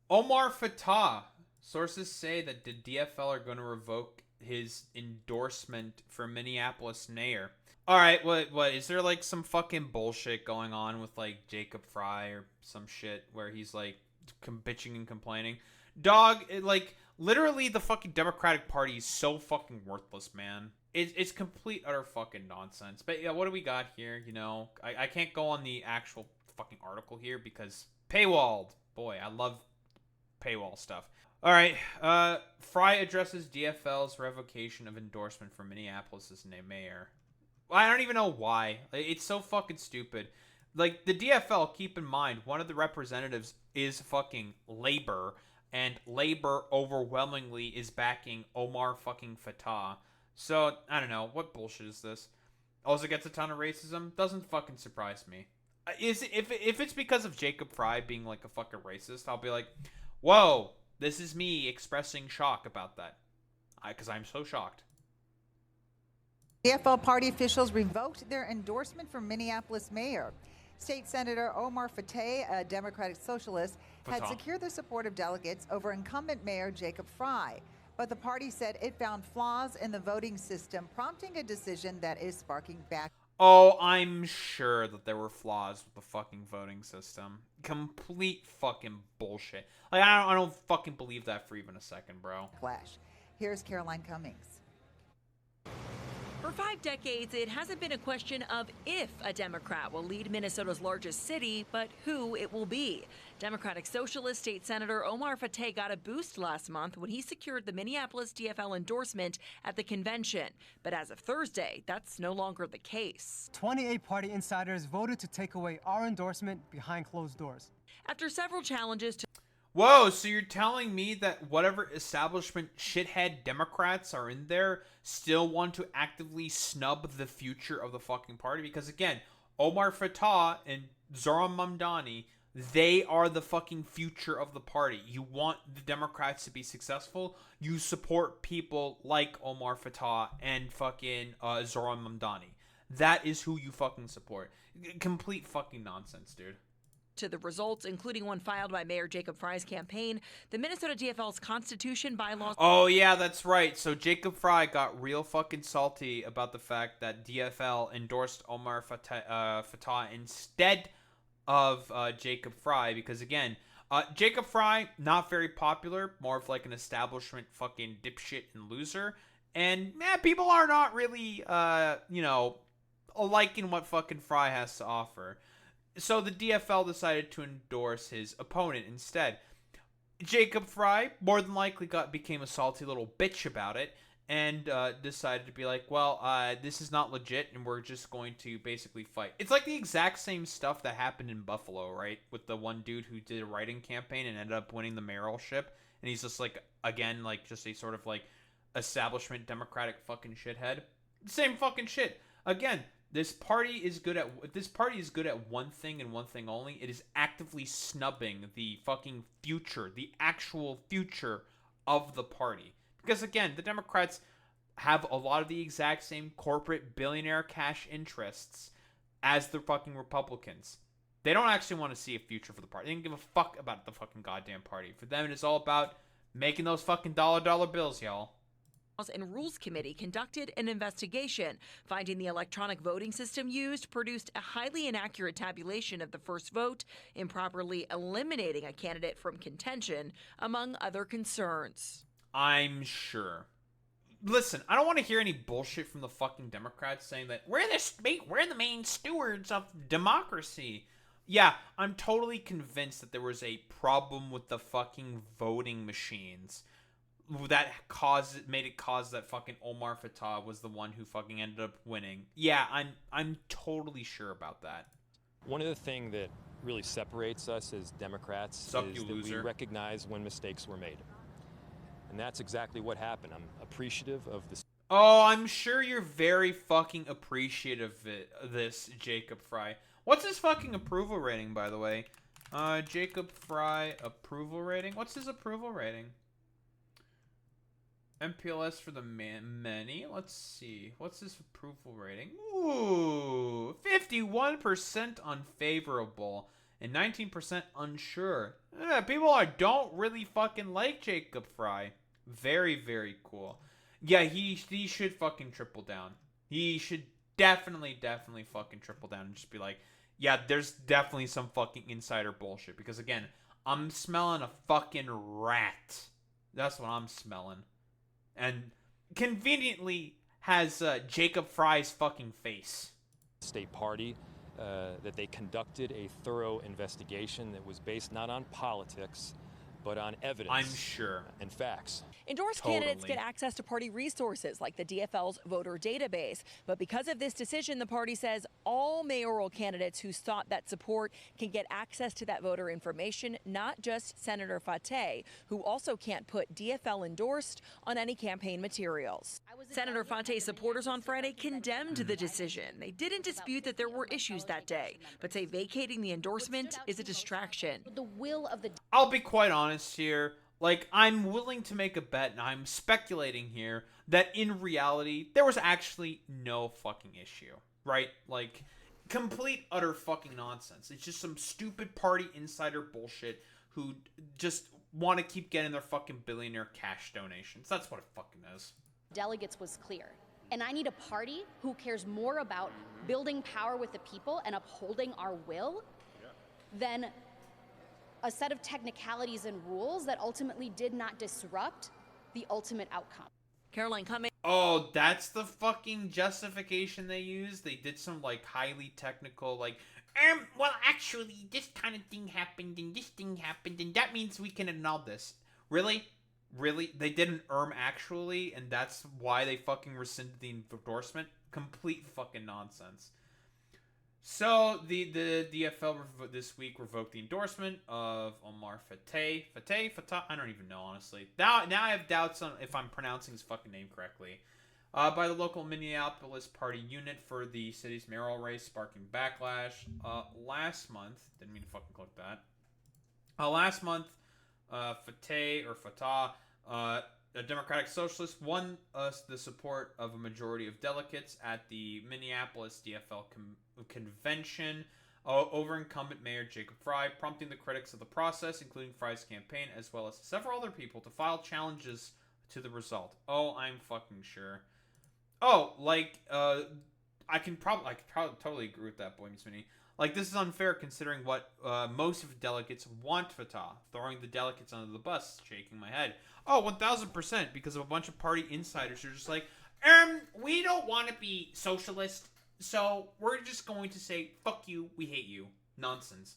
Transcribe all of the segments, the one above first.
Omar Fateh. Sources say that the DFL are going to revoke his endorsement for Minneapolis mayor. All right, what is there like some fucking bullshit going on with like Jacob Fry or some shit where he's like bitching and complaining? Dog, like literally the fucking Democratic Party is so fucking worthless, man. It's complete utter fucking nonsense. But yeah, what do we got here? You know, I can't go on the actual fucking article here because paywalled. Boy, I love paywall stuff. All right. Fry addresses DFL's revocation of endorsement for Minneapolis as mayor. I don't even know why. It's so fucking stupid. Like the DFL, keep in mind, one of the representatives is fucking Labor, and Labor overwhelmingly is backing Omar fucking Fateh. So I don't know what bullshit is this. Also gets a ton of racism. Doesn't fucking surprise me. Is if it's because of Jacob Fry being like a fucking racist, I'll be like, whoa, this is me expressing shock about that. Because I'm so shocked. DFL party officials revoked their endorsement for Minneapolis mayor. State Senator Omar Fateh, a Democratic socialist, had secured the support of delegates over incumbent mayor Jacob Fry. But the party said it found flaws in the voting system, prompting a decision that is sparking back. Oh, I'm sure that there were flaws with the fucking voting system. Complete fucking bullshit. Like, I don't fucking believe that for even a second, bro. Backlash. Here's Caroline Cummings. For 5 decades, it hasn't been a question of if a Democrat will lead Minnesota's largest city, but who it will be. Democratic Socialist State Senator Omar Fateh got a boost last month when he secured the Minneapolis DFL endorsement at the convention. But as of Thursday, that's no longer the case. 28 party insiders voted to take away our endorsement behind closed doors. After several challenges to Whoa, so you're telling me that whatever establishment shithead Democrats are in there still want to actively snub the future of the fucking party? Because again, Omar Fateh and Zohran Mamdani, they are the fucking future of the party. You want the Democrats to be successful, you support people like Omar Fateh and fucking Zohran Mamdani. That is who you fucking support. Complete fucking nonsense, dude. To the results, including one filed by Mayor Jacob Fry's campaign, the Minnesota DFL's constitution bylaws. Oh, yeah, that's right. So Jacob Fry got real fucking salty about the fact that DFL endorsed Omar Fateh instead of Jacob Fry because, again, Jacob Fry, not very popular, more of like an establishment fucking dipshit and loser. And, people are not really, liking what fucking Fry has to offer. So the DFL decided to endorse his opponent instead. Jacob Fry more than likely became a salty little bitch about it and decided to be like, well, this is not legit and we're just going to basically fight. It's like the exact same stuff that happened in Buffalo, right? With the one dude who did a writing campaign and ended up winning the mayoralship. And he's just like, again, like just a sort of like establishment Democratic fucking shithead. Same fucking shit. Again, this party is good at one thing and one thing only. It is actively snubbing the fucking future, the actual future of the party. Because again, the Democrats have a lot of the exact same corporate billionaire cash interests as the fucking Republicans. They don't actually want to see a future for the party. They don't give a fuck about the fucking goddamn party. For them, it is all about making those fucking dollar bills, y'all. And Rules Committee conducted an investigation, finding the electronic voting system used produced a highly inaccurate tabulation of the first vote, improperly eliminating a candidate from contention, among other concerns. I'm sure. Listen, I don't want to hear any bullshit from the fucking Democrats saying that we're the main stewards of democracy. Yeah, I'm totally convinced that there was a problem with the fucking voting machines that made it cause that fucking Omar Fateh was the one who fucking ended up winning. Yeah, I'm totally sure about that. One of the things that really separates us as Democrats is that we recognize when mistakes were made. And that's exactly what happened. I'm appreciative of this. Oh, I'm sure you're very fucking appreciative of this, Jacob Fry. What's his fucking approval rating, by the way? Jacob Fry approval rating? What's his approval rating? MPLS for the many. Let's see. What's his approval rating? Ooh, 51% unfavorable. and 19% unsure. People don't really fucking like Jacob Fry. Very, very cool. Yeah, he should fucking triple down. He should definitely fucking triple down and just be like, yeah, there's definitely some fucking insider bullshit. Because again, I'm smelling a fucking rat. That's what I'm smelling. And conveniently has Jacob Fry's fucking face. State party, that they conducted a thorough investigation that was based not on politics, but on evidence. I'm sure. And facts. Endorsed candidates get access to party resources like the DFL's voter database. But because of this decision, the party says all mayoral candidates who sought that support can get access to that voter information, not just Senator Fateh, who also can't put DFL endorsed on any campaign materials. Senator Fateh's supporters on Friday condemned the decision. They didn't dispute that there were issues that day, but say vacating the endorsement is a distraction. I'll be quite honest here. Like, I'm willing to make a bet, and I'm speculating here, that in reality, there was actually no fucking issue, right? Like, complete, utter fucking nonsense. It's just some stupid party insider bullshit who just want to keep getting their fucking billionaire cash donations. That's what it fucking is. Delegates was clear. And I need a party who cares more about building power with the people and upholding our will than a set of technicalities and rules that ultimately did not disrupt the ultimate outcome. Caroline Cummings. Oh, that's the fucking justification they used? They did some, like, highly technical, like, well, actually, this kind of thing happened, and this thing happened, and that means we can annul this. Really? Really? They did an actually, and that's why they fucking rescinded the endorsement? Complete fucking nonsense. So, the DFL this week revoked the endorsement of Omar Fateh. Fateh? I don't even know, honestly. Now I have doubts on if I'm pronouncing his fucking name correctly. By the local Minneapolis party unit for the city's mayoral race, sparking backlash. Last month, didn't mean to fucking click that. Last month, Fateh, a Democratic Socialist, won the support of a majority of delegates at the Minneapolis DFL convention over incumbent Mayor Jacob Fry, prompting the critics of the process, including Fry's campaign, as well as several other people, to file challenges to the result. Oh, I'm fucking sure. Oh, like, I could probably totally agree with that, Boy Meets Mini. Like, this is unfair considering what most of the delegates want Fateh, throwing the delegates under the bus, shaking my head. Oh, 1,000%, because of a bunch of party insiders who are just like, we don't want to be socialist, so we're just going to say, fuck you, we hate you. Nonsense.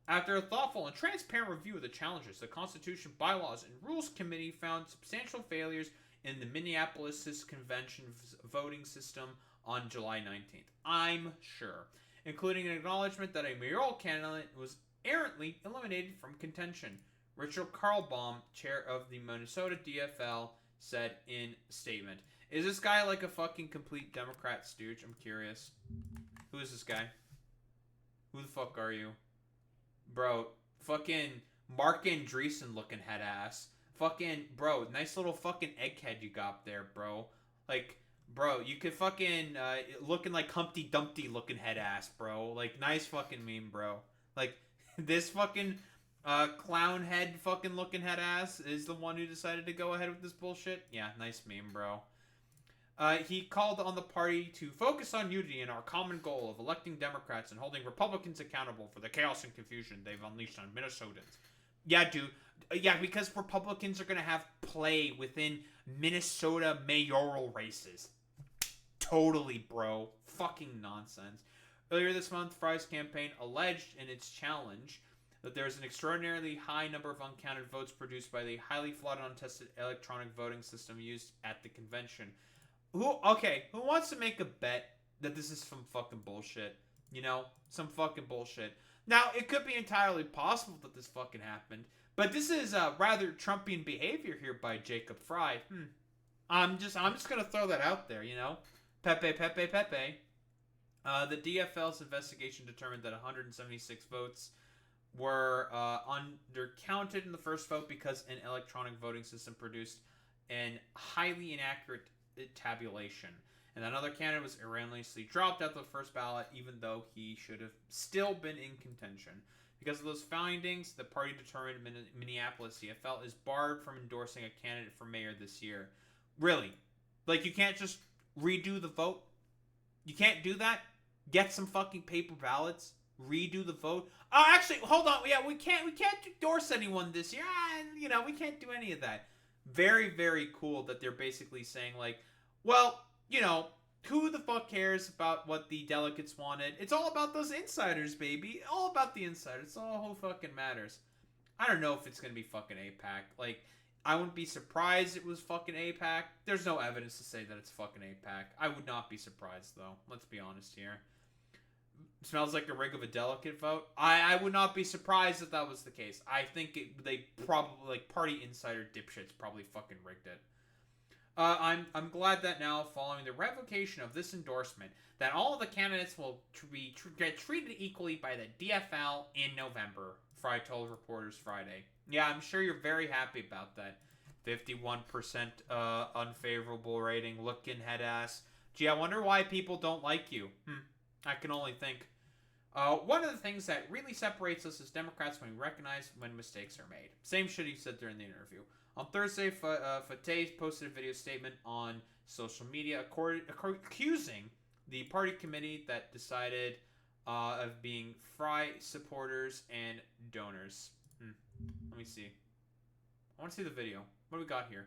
After a thoughtful and transparent review of the challenges, the Constitution, Bylaws, and Rules Committee found substantial failures in the Minneapolis convention's voting system on July 19th. I'm sure. Including an acknowledgement that a mayoral candidate was errantly eliminated from contention. Richard Karlbaum, chair of the Minnesota DFL, said in a statement. Is this guy like a fucking complete Democrat stooge? I'm curious. Who is this guy? Who the fuck are you? Bro, fucking Mark Andreessen looking head ass. Fucking, bro, nice little fucking egghead you got there, bro. Like, bro, you could fucking, looking like Humpty Dumpty looking head ass, bro. Like, nice fucking meme, bro. Like, this fucking, clown head fucking looking head ass is the one who decided to go ahead with this bullshit? Yeah, nice meme, bro. He called on the party to focus on unity and our common goal of electing Democrats and holding Republicans accountable for the chaos and confusion they've unleashed on Minnesotans. Yeah, dude. Yeah, because Republicans are going to have play within Minnesota mayoral races. Totally, bro. Fucking nonsense. Earlier this month, Fry's campaign alleged in its challenge that there is an extraordinarily high number of uncounted votes produced by the highly flawed and untested electronic voting system used at the convention. Who wants to make a bet that this is some fucking bullshit? You know? Some fucking bullshit. Now, it could be entirely possible that this fucking happened, but this is rather Trumpian behavior here by Jacob Fry. I'm just gonna throw that out there, you know? Pepe. The DFL's investigation determined that 176 votes were undercounted in the first vote because an electronic voting system produced an highly inaccurate tabulation. And another candidate was erroneously dropped out of the first ballot, even though he should have still been in contention. Because of those findings, the party determined Minneapolis CFL is barred from endorsing a candidate for mayor this year. Really? Like, you can't just redo the vote? You can't do that? Get some fucking paper ballots? Redo the vote? Oh, actually, hold on. Yeah, we can't endorse anyone this year. We can't do any of that. Very, very cool that they're basically saying, like, well, who the fuck cares about what the delegates wanted? It's all about those insiders, baby. All about the insiders. It's all who fucking matters. I don't know if it's gonna be fucking AIPAC. Like, I wouldn't be surprised it was fucking AIPAC. There's no evidence to say that it's fucking AIPAC. I would not be surprised, though. Let's be honest here. Smells like a rig of a delegate vote. I would not be surprised if that was the case. I think they probably, like, party insider dipshits probably fucking rigged it. I'm glad that now, following the revocation of this endorsement, that all of the candidates will get treated equally by the DFL in November, Fry told reporters Friday. Yeah, I'm sure you're very happy about that. 51% unfavorable rating, looking head ass. Gee, I wonder why people don't like you. I can only think. One of the things that really separates us as Democrats when we recognize when mistakes are made. Same shit he said during the interview. On Thursday, Fateh posted a video statement on social media accusing the party committee that decided of being Fry supporters and donors. Let me see. I want to see the video. What do we got here?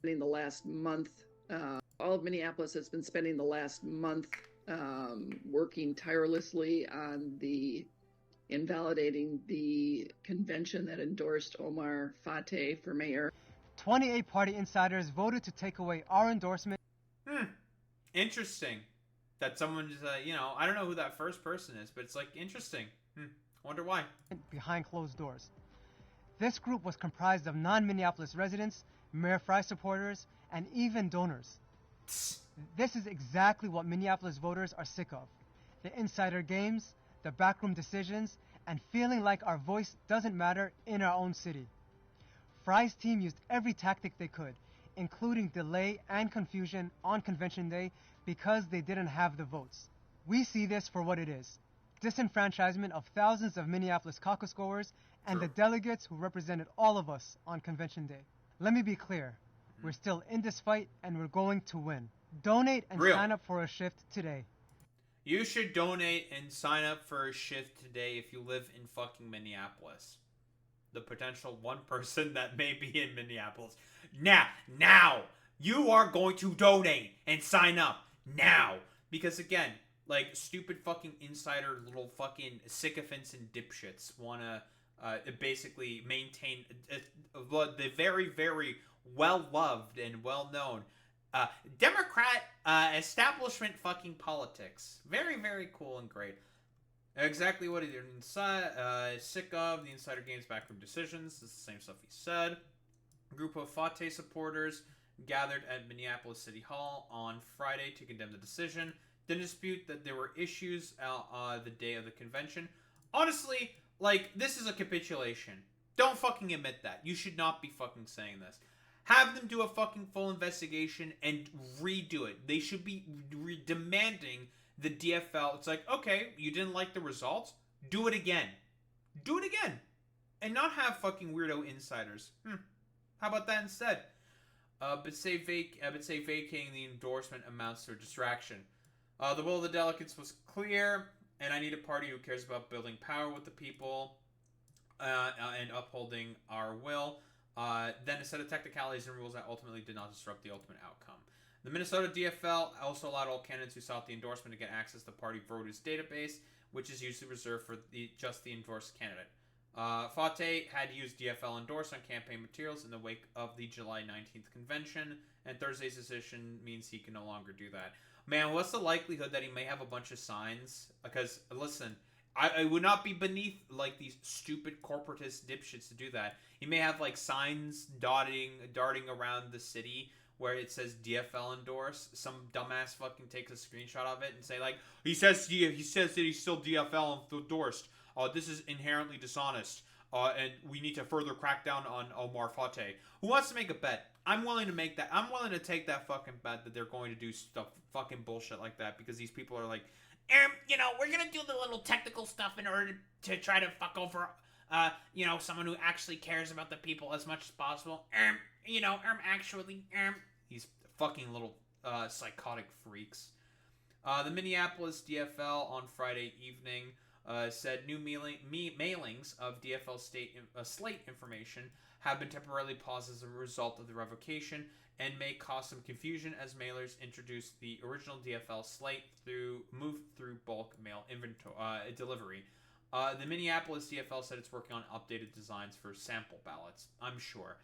In the last month, all of Minneapolis has been spending the last month working tirelessly on invalidating the convention that endorsed Omar Fateh for mayor. 28 party insiders voted to take away our endorsement. Interesting. That someone just, I don't know who that first person is, but it's like interesting. Wonder why. Behind closed doors. This group was comprised of non-Minneapolis residents, Mayor Fry supporters, and even donors. This is exactly what Minneapolis voters are sick of. The insider games, the backroom decisions, and feeling like our voice doesn't matter in our own city. Fry's team used every tactic they could, including delay and confusion on convention day because they didn't have the votes. We see this for what it is: disenfranchisement of thousands of Minneapolis caucus goers and the delegates who represented all of us on convention day. Let me be clear. We're still in this fight and we're going to win. Donate and sign up for a shift today. You should donate and sign up for a shift today if you live in fucking Minneapolis. The potential one person that may be in Minneapolis. Now! You are going to donate and sign up now! Because again, like, stupid fucking insider little fucking sycophants and dipshits wanna basically maintain the very, very well-loved and well-known Democrat establishment fucking politics. Very, very cool and great. Exactly what he did inside. Sick of the insider games, backroom decisions. This is the same stuff he said. A group of Fateh supporters gathered at Minneapolis City Hall on Friday to condemn the decision. Didn't dispute that there were issues the day of the convention. Honestly, like, this is a capitulation. Don't fucking admit that. You should not be fucking saying this. Have them do a fucking full investigation and redo it. They should be demanding the DFL. It's like, okay, you didn't like the results? Do it again. Do it again. And not have fucking weirdo insiders. How about that instead? But say vacating the endorsement amounts to a distraction. The will of the delegates was clear, and I need a party who cares about building power with the people and upholding our will. Then a set of technicalities and rules that ultimately did not disrupt the ultimate outcome. The Minnesota DFL also allowed all candidates who sought the endorsement to get access to the party voters database, which is usually reserved for just the endorsed candidate. Fateh had used DFL endorse on campaign materials in the wake of the July 19th convention, and Thursday's decision means he can no longer do that. Man, what's the likelihood that he may have a bunch of signs? Because, listen, I would not be beneath, like, these stupid corporatist dipshits to do that. He may have, like, signs darting around the city where it says DFL endorse. Some dumbass fucking takes a screenshot of it and say, like, he says that he's still DFL endorsed. This is inherently dishonest. And we need to further crack down on Omar Fateh. Who wants to make a bet? I'm willing to make that. I'm willing to take that fucking bet that they're going to do stuff, fucking bullshit like that, because these people are, like, we're gonna do the little technical stuff in order to try to fuck over, someone who actually cares about the people as much as possible. These fucking little, psychotic freaks. The Minneapolis DFL on Friday evening said new mailings of DFL slate information have been temporarily paused as a result of the revocation and may cause some confusion as mailers introduce the original DFL slate moved through bulk mail delivery. The Minneapolis DFL said it's working on updated designs for sample ballots, I'm sure.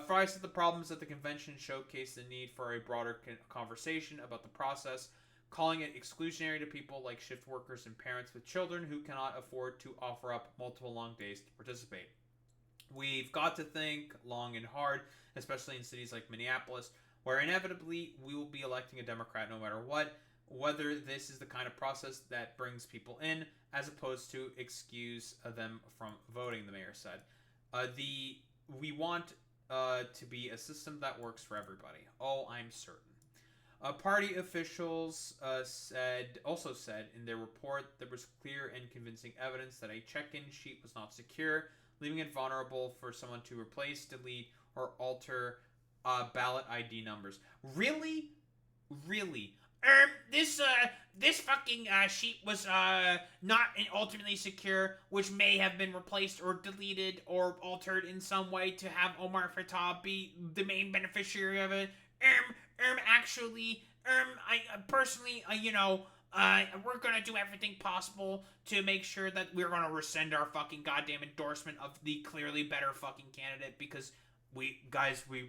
Fry said the problems at the convention showcased the need for a broader conversation about the process, calling it exclusionary to people like shift workers and parents with children who cannot afford to offer up multiple long days to participate. We've got to think long and hard, especially in cities like Minneapolis, where inevitably we will be electing a Democrat no matter what, whether this is the kind of process that brings people in, as opposed to excuse them from voting, the mayor said. We want to be a system that works for everybody. Oh, I'm certain. Party officials also said in their report there was clear and convincing evidence that a check-in sheet was not secure, leaving it vulnerable for someone to replace, delete, or alter ballot ID numbers. Really? This fucking sheet was not ultimately secure, which may have been replaced or deleted or altered in some way to have Omar Fateh be the main beneficiary of it. I personally, we're gonna do everything possible to make sure that we're gonna rescind our fucking goddamn endorsement of the clearly better fucking candidate, because we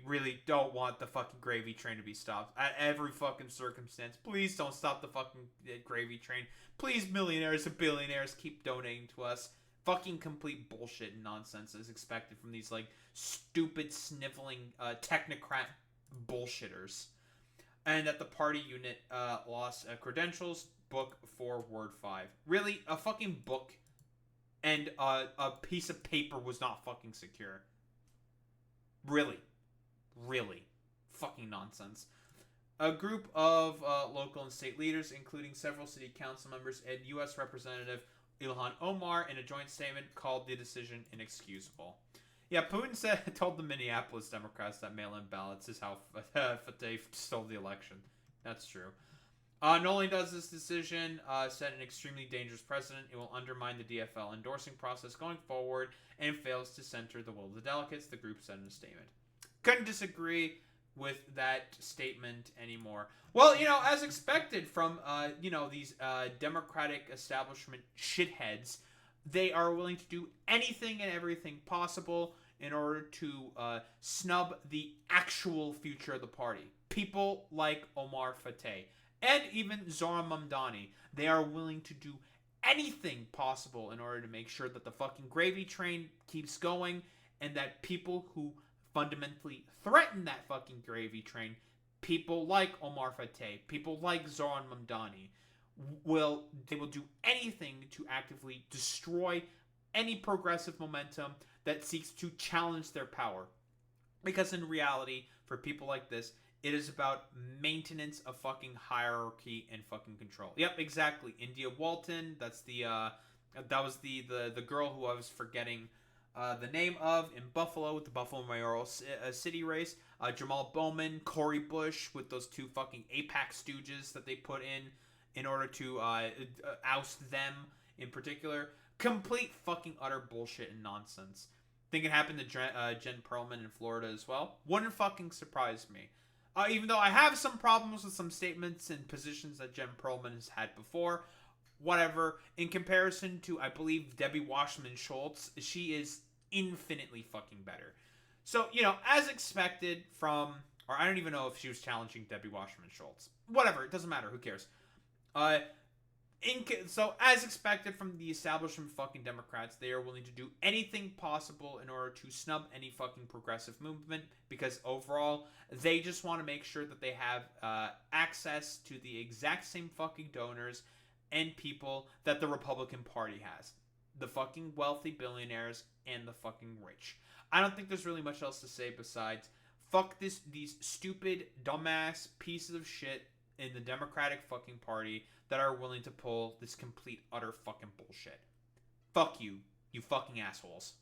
really don't want the fucking gravy train to be stopped at every fucking circumstance. Please don't stop the fucking gravy train. Please, millionaires and billionaires, keep donating to us. Fucking complete bullshit and nonsense is expected from these, like, stupid, sniveling, technocrat bullshitters. And that the party unit lost credentials, book 4, word 5. Really? A fucking book and a piece of paper was not fucking secure. Really? Fucking nonsense. A group of local and state leaders, including several city council members and U.S. Representative Ilhan Omar, in a joint statement, called the decision inexcusable. Yeah, Putin told the Minneapolis Democrats that mail-in ballots is how Fateh stole the election. That's true. Not only does this decision set an extremely dangerous precedent, it will undermine the DFL endorsing process going forward and fails to center the will of the delegates, the group said in a statement. Couldn't disagree with that statement anymore. Well, as expected from, these Democratic establishment shitheads, they are willing to do anything and everything possible in order to snub the actual future of the party. People like Omar Fateh and even Zohran Mamdani, they are willing to do anything possible in order to make sure that the fucking gravy train keeps going and that people who fundamentally threaten that fucking gravy train, people like Omar Fateh, people like Zohran Mamdani, they will do anything to actively destroy any progressive momentum that seeks to challenge their power. Because in reality, for people like this, it is about maintenance of fucking hierarchy and fucking control. Yep, exactly. India Walton, that was the girl who I was forgetting the name of in Buffalo with the Buffalo mayoral city race. Jamal Bowman, Cory Bush with those two fucking AIPAC stooges that they put in order to oust them in particular. Complete fucking utter bullshit and nonsense. Think it happened to Jen Perlman in Florida as well. Wouldn't fucking surprise me. Even though I have some problems with some statements and positions that Jen Perlman has had before. Whatever. In comparison to, I believe, Debbie Wasserman Schultz, she is infinitely fucking better. So, as expected from... Or I don't even know if she was challenging Debbie Wasserman Schultz. Whatever. It doesn't matter. Who cares? So, as expected from the establishment fucking Democrats, they are willing to do anything possible in order to snub any fucking progressive movement, because overall, they just want to make sure that they have access to the exact same fucking donors and people that the Republican Party has. The fucking wealthy billionaires and the fucking rich. I don't think there's really much else to say besides, fuck these stupid, dumbass pieces of shit in the Democratic fucking Party that are willing to pull this complete, utter fucking bullshit. Fuck you, you fucking assholes.